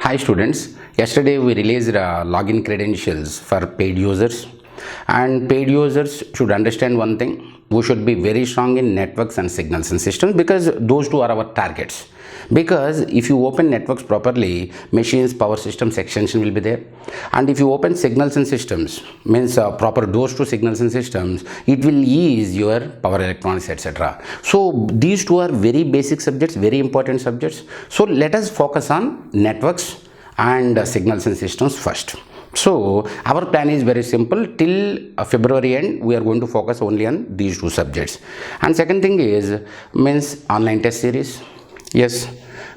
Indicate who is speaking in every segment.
Speaker 1: Hi students, yesterday we released login credentials for paid users, and paid users should understand one thing: we should be very strong in networks and signals and systems, because those two are our targets. Because if you open networks properly, machines, power systems extension will be there, and if you open signals and systems, means proper doors to signals and systems, it will ease your power electronics, etc. So these two are very basic subjects, very important subjects. So let us focus on networks and signals and systems first. So our plan is very simple. Till February end, we are going to focus only on these two subjects. And second thing is, means online test series. Yes,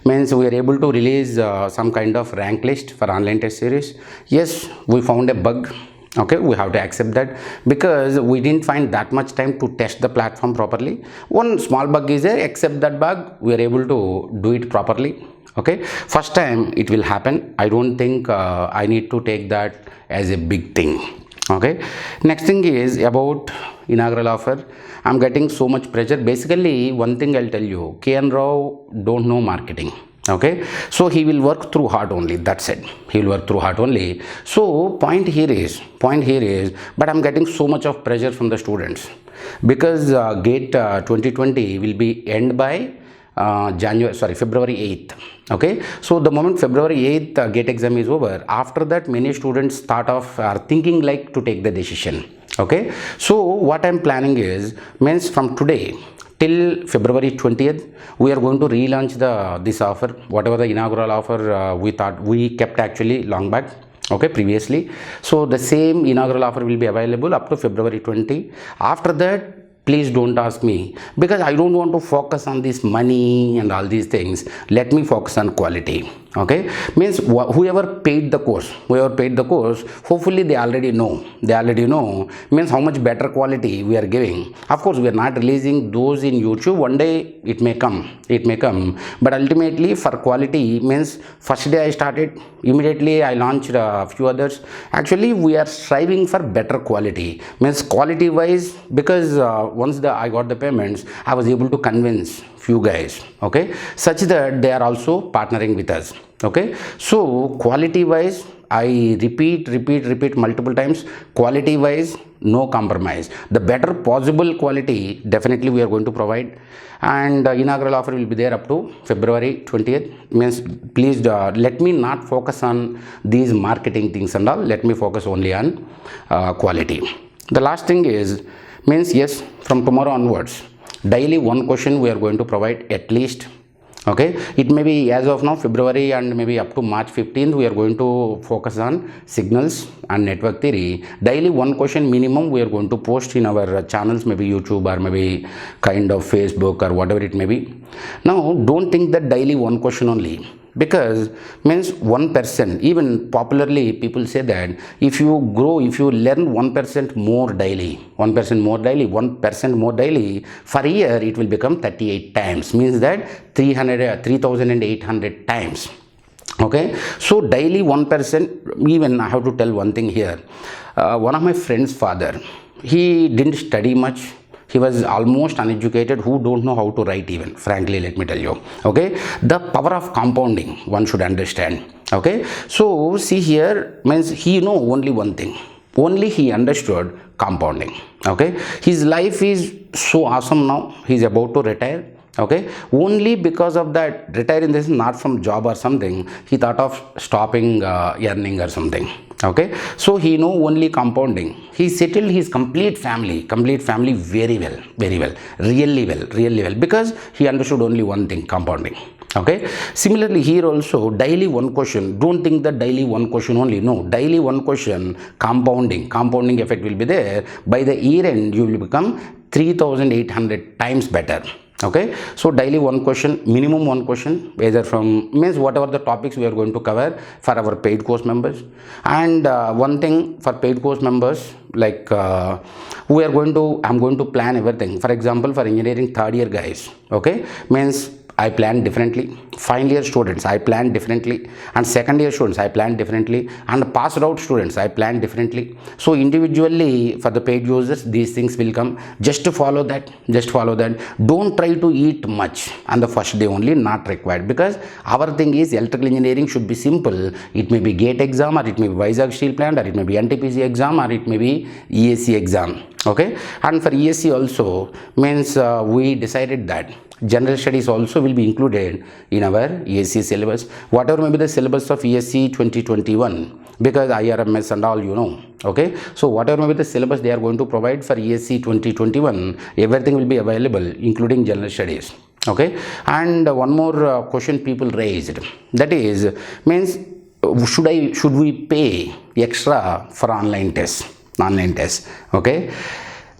Speaker 1: means we are able to release some kind of rank list for online test series. Yes, we found a bug. Okay, we have to accept that, because we didn't find that much time to test the platform properly. One small bug is there. Accept that bug, we are able to do it properly. Okay, first time it will happen. I don't think I need to take that as a big thing. Okay, next thing is about inaugural offer. I'm getting so much pressure. Basically, one thing I'll tell you: K.N.rao don't know marketing. Okay, so he will work through hard only. That's it. He will work through hard only. So point here is, but I'm getting so much of pressure from the students, because gate 2020 will be end by February 8th. Okay, so the moment February 8th gate exam is over, after that many students start off are thinking like to take the decision. Okay, so what I'm planning is, means from today till February 20th, we are going to relaunch this offer, whatever the inaugural offer we thought we kept actually long back. Okay, previously. So the same inaugural offer will be available up to February 20. After that, please don't ask me, because I don't want to focus on this money and all these things. Let me focus on quality. Okay, means whoever paid the course, hopefully they already know, means how much better quality we are giving. Of course, we are not releasing those in YouTube. One day it may come, but ultimately for quality, means first day I started, immediately I launched a few others. Actually, we are striving for better quality, means quality wise, because once I got the payments, I was able to convince few guys, okay, such that they are also partnering with us. Okay, so quality wise, I repeat multiple times, quality wise, no compromise. The better possible quality definitely we are going to provide. And inaugural offer will be there up to February 20th. Means please let me not focus on these marketing things and all. Let me focus only on quality. The last thing is, means yes, from tomorrow onwards, daily one question we are going to provide at least. Okay, it may be as of now February, and maybe up to March 15th we are going to focus on signals and network theory. Daily one question minimum we are going to post in our channels, maybe YouTube or maybe kind of Facebook or whatever it may be. Now don't think that daily one question only, because means 1%, even popularly people say that if you learn 1% more daily, 1% more daily, for a year it will become 38 times, means that 3,800 times. Okay, so daily 1%. Even I have to tell one thing here. One of my friend's father, he didn't study much. He was almost uneducated, who don't know how to write even, frankly, let me tell you. Okay, the power of compounding one should understand. Okay, so see here, means he know only one thing, only he understood compounding. Okay, his life is so awesome now. He's about to retire. Okay, only because of that, retire in this, not from job or something, he thought of stopping earning or something. Okay, so he know only compounding. He settled his complete family very well, really well, because he understood only one thing, compounding. Okay, similarly here also, daily one question. Don't think that daily one question only. No, daily one question, compounding effect will be there. By the year end, you will become 3,800 times better. Okay, so daily one question, minimum one question, either from, means whatever the topics we are going to cover for our paid course members. And one thing for paid course members, like I'm going to plan everything. For example, for engineering third year guys, okay, means I plan differently. Final year students, I plan differently. And second year students, I plan differently. And passed out students, I plan differently. So individually, for the paid users, these things will come. Just to follow that. Just follow that. Don't try to eat much on the first day only, not required. Because our thing is electrical engineering should be simple. It may be gate exam, or it may be Vizag steel plant, or it may be NTPC exam, or it may be ESC exam. Okay. And for ESC also means we decided that general studies also will be included in our ESC syllabus, whatever may be the syllabus of ESC 2021, because IRMS and all, you know. Okay, so whatever may be the syllabus they are going to provide for ESC 2021, everything will be available, including general studies. Okay, and one more question people raised, that is, means should we pay extra for online tests? Okay.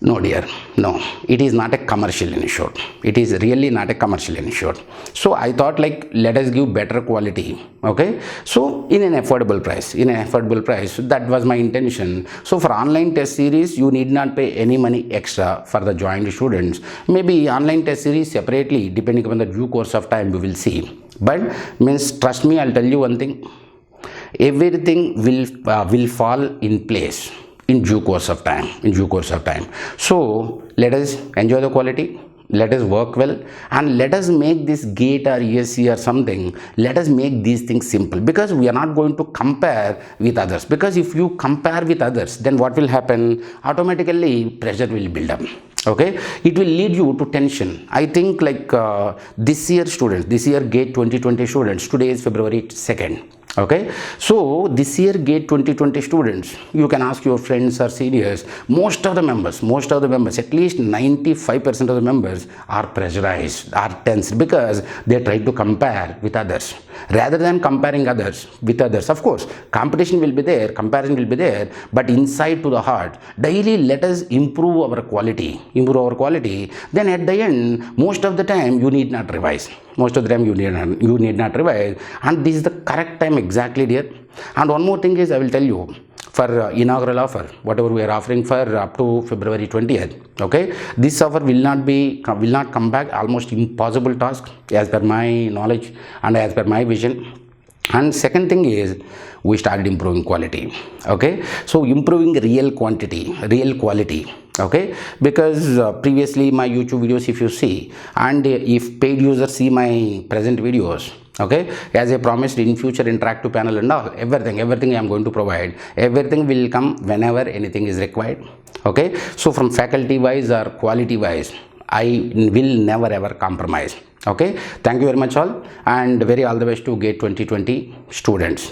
Speaker 1: No dear, no, it is not a commercial institute. It is really not a commercial institute. So I thought, like, let us give better quality. Okay, so in an affordable price, that was my intention. So for online test series, you need not pay any money extra for the joined students. Maybe online test series separately, depending upon the due course of time, we will see. But means, trust me, I'll tell you one thing, everything will fall in place in due course of time. So let us enjoy the quality, let us work well, and let us make this gate or ESC or something, let us make these things simple, because we are not going to compare with others. Because if you compare with others, then what will happen? Automatically pressure will build up. Okay, it will lead you to tension. I think, like, this year gate 2020 students, today is February 2nd. Okay, so this year gate 2020 students, you can ask your friends or seniors, most of the members, at least 95% of the members are pressurized, are tense, because they try to compare with others. Rather than comparing others with others, of course, competition will be there, comparison will be there, but inside to the heart, daily let us improve our quality. Then at the end, most of the time you need not revise. You need not revise, and this is the correct time exactly, dear. And one more thing is, I will tell you, for inaugural offer, whatever we are offering for up to February 20th, okay, this offer will not come back. Almost impossible task, as per my knowledge and as per my vision. And second thing is, we started improving quality. Okay, so improving real quality. Okay, because previously my YouTube videos, if you see, and if paid users see my present videos, okay, as I promised, in future interactive panel and all, everything I am going to provide, everything will come whenever anything is required. Okay, so from faculty wise or quality wise, I will never ever compromise. Okay, thank you very much all, and very all the best to gate 2020 students.